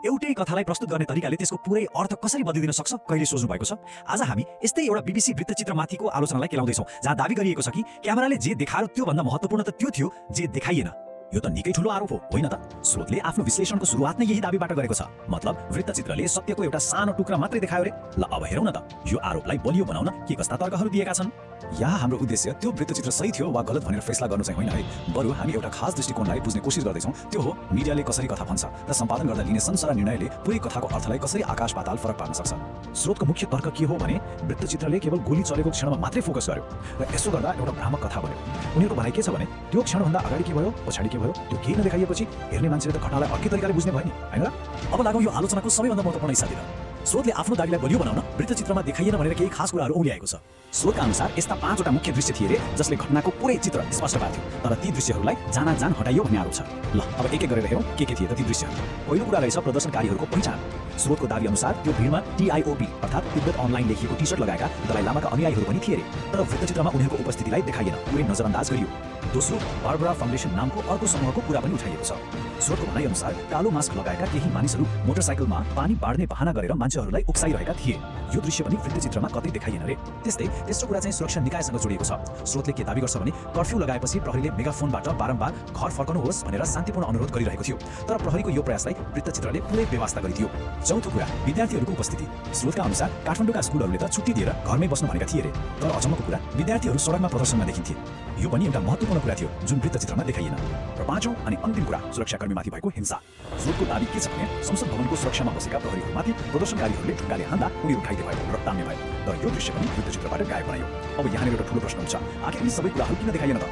एउटै कथालाई प्रस्तुत गर्ने तरिकाले त्यसको पुरै अर्थ कसरी बदलिदिन सक्छ कहिले सोच्नु भएको छ? आज हामी यस्तै एउटा बीबीसी वृत्तचित्रमाथिको आलोचनालाई केलाउँदैछौँ, जहाँ दाबी गरिएको छ कि क्यामेराले जे देखायो त्योभन्दा महत्त्वपूर्ण त त्यो थियो जे देखाइएन। यो त निकै ठुलो आरोप हो, होइन त? स्रोतले आफ्नो विश्लेषणको सुरुवात नै यही दाबीबाट गरेको छ। मतलब वृत्तचित्रले सत्यको एउटा सानो टुक्रा मात्रै देखायो रे। ल अब हेरौँ न त, यो आरोपलाई बलियो बनाउन के कस्ता तर्कहरू दिएका छन्। यहाँ हाम्रो उद्देश्य त्यो वृत्तचित्र सही थियो वा गलत भनेर फैसला गर्नु चाहिँ होइन है, बरु हामी एउटा खास दृष्टिकोणलाई बुझ्ने कोसिस गर्दैछौँ। त्यो हो मिडियाले कसरी कथा भन्छ र सम्पादन गर्दा लिने संसार निर्णयले पुरै कथाको अर्थलाई कसरी आकाश पाताल फरक पार्न सक्छ। स्रोतको मुख्य तर्क के हो भने वृत्तचित्रले केवल गोली चलेको क्षणमा मात्रै फोकस गर्यो र यसो गर्दा एउटा भ्रामक कथा बन्यो। उनीहरूको भनाइ के छ भने त्यो क्षणभन्दा अगाडि के भयो, पछाडि के भयो, त्यो केही नदेखाइएपछि हेर्ने मान्छेले त घटनालाई अर्कै तरिकाले बुझ्ने भयो नि, हैन र? अब लागौँ यो आलोचनाको सबैभन्दा महत्त्वपूर्ण हिस्सातिर। स्रोतले आफ्नो दाबीलाई बलियो बनाउन वृत्तचित्रमा देखाइएन भनेर केही खास कुराहरू औल्याएको छ। स्रोतका अनुसार यस्ता 5वटा मुख्य दृश्य थिए रे जसले घटनाको पुरै चित्र स्पष्ट पार्थ्यो, तर ती दृश्यहरूलाई जान हटाइयो भन्ने आरोप छ। ल अब एक एक गरेर हेरौँ के थिए त ती दृश्यहरू। पहिलो कुरा रहेछ प्रदर्शनकारीहरूको पहिचान। स्रोतको दाबी अनुसार त्यो भिडमा TIOB अर्थात् तिब्बत अनलाइन लेखिएको टी-सर्ट लगाएका दलाई लामाका अनुयायीहरू पनि थिए रे, तर वृत्तचित्रमा उनीहरूको उपस्थितिलाई देखाइएन, पुरै नजरअन्दाज गरियो। दोस्रो, बारबरा फाउन्डेसन नामको अर्को समूहको कुरा पनि उठाइएको छ। स्रोतको भनाइअनुसार कालो मास्क लगाएका केही मानिसहरू मोटरसाइकलमा पानी बाड्ने बहाना गरेर मान्छेहरूलाई उक्साइरहेका थिए। यो दृश्य पनि वृत्तचित्रमा कतै देखाइएन रे। त्यस्तै तेस्रो कुरा चाहिँ सुरक्षा निकायसँग जोडिएको छ। स्रोतले के दाबी गर्छ भने कर्फ्यू लगाएपछि प्रहरीले मेगाफोनबाट बारम्बार घर फर्कनुहोस् भनेर शान्तिपूर्ण अनुरोध गरिरहेको थियो, तर प्रहरीको यो प्रयासलाई वृत्तचित्रले पुरै बेवास्ता गरिदियो। चौथो कुरा, विद्यार्थीहरूको उपस्थिति। स्रोतका अनुसार काठमाडौँका स्कुलहरूले त छुट्टी दिएर घरमै बस्नु भनेका थिए रे, तर अचम्मको कुरा विद्यार्थीहरू सडकमा प्रदर्शनमा देखिन्थे। यो पनि एउटा महत्त्वपूर्ण कुरा थियो जुन वृत्तचित्रमा देखाइएन। र पाँचौं अनि अन्तिम कुरा, सुरक्षाकर्मीमाथि भएको हिंसा। स्रोतको दाबी के छ भने संसद भवनको सुरक्षामा बसेका प्रहरीहरूमाथि प्रदर्शनकारीहरूले ढुङ्गाले हान्दा उनीहरू घाइते भयो र तान्ने भयो, तर यो दृश्य पनि वृत्तचित्रबाट गायब बनायो। अब यहाँनिर एउटा ठुलो प्रश्न हुन्छ, आखिर यी सबै कुराहरू किन देखाइएन त?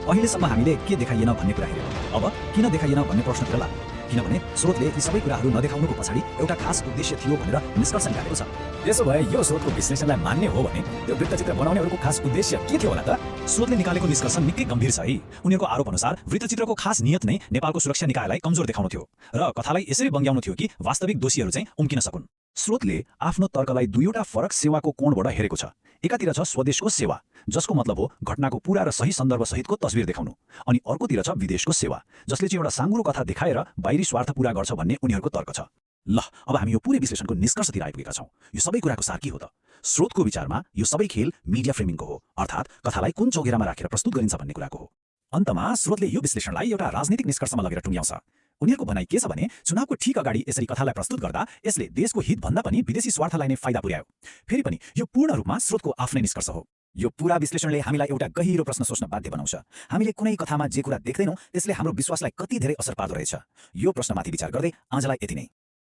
अहिलेसम्म हामीले के देखाइएन भन्ने कुरा हेर्यौँ, अब किन देखाइएन भन्ने प्रश्नतिर लाग्यौँ। किनभने स्रोतले यी सबै कुराहरू नदेखाउनुको पछाडि एउटा खास उद्देश्य थियो भनेर निष्कर्ष निकालेको छ। त्यसो भए यो स्रोतको विश्लेषणलाई मान्ने हो भने त्यो वृत्तचित्र बनाउनेहरूको खास उद्देश्य के थियो होला त? स्रोतले निकालेको निष्कर्ष निकै गम्भीर छ है। उनीहरूको आरोप अनुसार वृत्तचित्रको खास नियत नै नेपालको सुरक्षा निकायलाई कमजोर देखाउनु थियो र कथालाई यसरी बङ्ग्याउनु थियो कि वास्तविक दोषीहरू चाहिँ उम्किन सकुन्। स्रोतले आफ्नो तर्कलाई दुईवटा फरक सेवाको कोणबाट हेरेको छ। एकातिर छ स्वदेशको सेवा, जसको मतलब हो घटनाको पूरा र सही सन्दर्भ सहितको तस्बिर देखाउनु, अनि अर्कोतिर छ विदेशको सेवा, जसले चाहिँ एउटा साँगुरो कथा देखाएर बाहिरी स्वार्थ पूरा गर्छ भन्ने उनीहरूको तर्क छ। ल अब हामी यो पुरै विश्लेषणको निष्कर्षतिर आइपुगेका छौँ। यो सबै कुराको सार के हो त? स्रोतको विचारमा यो सबै खेल मिडिया फ्रेमिङको हो, अर्थात् कथालाई कुन चौघेरामा राखेर प्रस्तुत गरिन्छ भन्ने कुराको हो। अन्तमा स्रोतले यो विश्लेषणलाई एउटा राजनीतिक निष्कर्षमा लगेर टुङ्ग्याउँछ। उनीहरूको भनाइ के छ भने चुनावको ठीक अगाडि यसरी कथालाई प्रस्तुत गर्दा यसले देशको हित भन्दा पनि विदेशी स्वार्थलाई नै फाइदा पुर्यायो। फेरि पनि यो पूर्ण रूपमा स्रोतको आफ्नै निष्कर्ष हो। यो पूरा विश्लेषणले हामीलाई एउटा गहिरो प्रश्न सोच्न बाध्य बनाउँछ। हामीले कुनै कथामा जे कुरा देख्दैनौँ त्यसले हाम्रो विश्वासलाई कति धेरै असर पार्दो रहेछ? यो प्रश्नमाथि विचार गर्दै आजलाई यति नै।